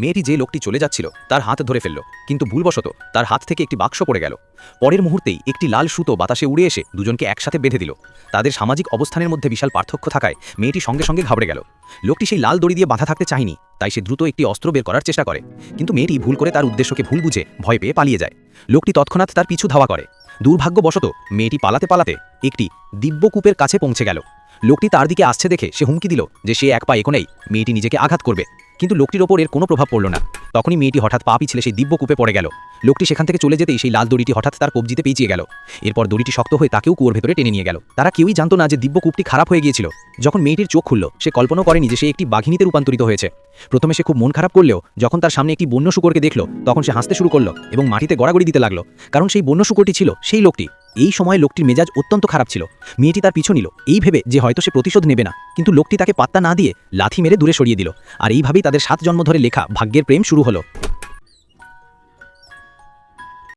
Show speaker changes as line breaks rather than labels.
মেয়েটি যে লোকটি চলে যাচ্ছিল তার হাত ধরে ফেলল, কিন্তু ভুলবশত তার হাত থেকে একটি বাক্স পড়ে গেল। পরের মুহূর্তেই একটি লাল সুতো বাতাসে উড়ে এসে দুজনকে একসাথে বেঁধে দিল। তাদের সামাজিক অবস্থানের মধ্যে বিশাল পার্থক্য থাকায় মেয়েটি সঙ্গে সঙ্গে ঘাবড়ে গেল। লোকটি সেই লাল দড়ি দিয়ে বাধা থাকতে চায়নি, তাই সে দ্রুত একটি অস্ত্র বের করার চেষ্টা করে, কিন্তু মেয়েটি ভুল করে তার উদ্দেশ্যকে ভুল বুঝে ভয় পেয়ে পালিয়ে যায়। লোকটি তৎক্ষণাৎ তার পিছু ধাওয়া করে। দুর্ভাগ্যবশত মেয়েটি পালাতে পালাতে একটি দিব্যকূপের কাছে পৌঁছে গেল। লোকটি তার দিকে আসছে দেখে সে হুমকি দিল যে সে এক পা এগোলেই মেয়েটি নিজেকে আঘাত করবে, কিন্তু লোকটির ওপর এর কোনো প্রভাব পড়ল না। তখনই মেয়েটি হঠাৎ পা পিছলে সেই দিব্যকূপে পড়ে গেল। লোকটি সেখান থেকে চলে যেতেই সেই লাল দড়িটি হঠাৎ তার কবজিতে পেঁচিয়ে গেল। এরপর দড়িটি শক্ত হয়ে তাকেও কুয়োর ভেতরে টেনে নিয়ে গেল। তারা কেউই জানতো না যে দিব্যকূপটি খারাপ হয়ে গিয়েছিল। যখন মেয়েটির চোখ খুলল, সে কল্পনাও করেনি যে সে একটি বাঘিনীতে রূপান্তরিত হয়েছে। প্রথমে সে খুব মন খারাপ করলেও যখন তার সামনে একটি বন্য শূকরকে দেখল, তখন সে হাসতে শুরু করল এবং মাটিতে গড়াগড়ি দিতে লাগলো, কারণ সেই বন্য শূকরটি ছিল সেই লোকটি। এই সময় লোকটির মেজাজ অত্যন্ত খারাপ ছিল। মেয়েটি তার পিছু নিল এই ভেবে যে হয়তো সে প্রতিশোধ নেবে না, কিন্তু লোকটি তাকে পাত্তা না দিয়ে লাথি মেরে দূরে সরিয়ে দিল। আর এইভাবেই তাদের 7 জন্ম ধরে লেখা ভাগ্যের প্রেম শুরু হলো।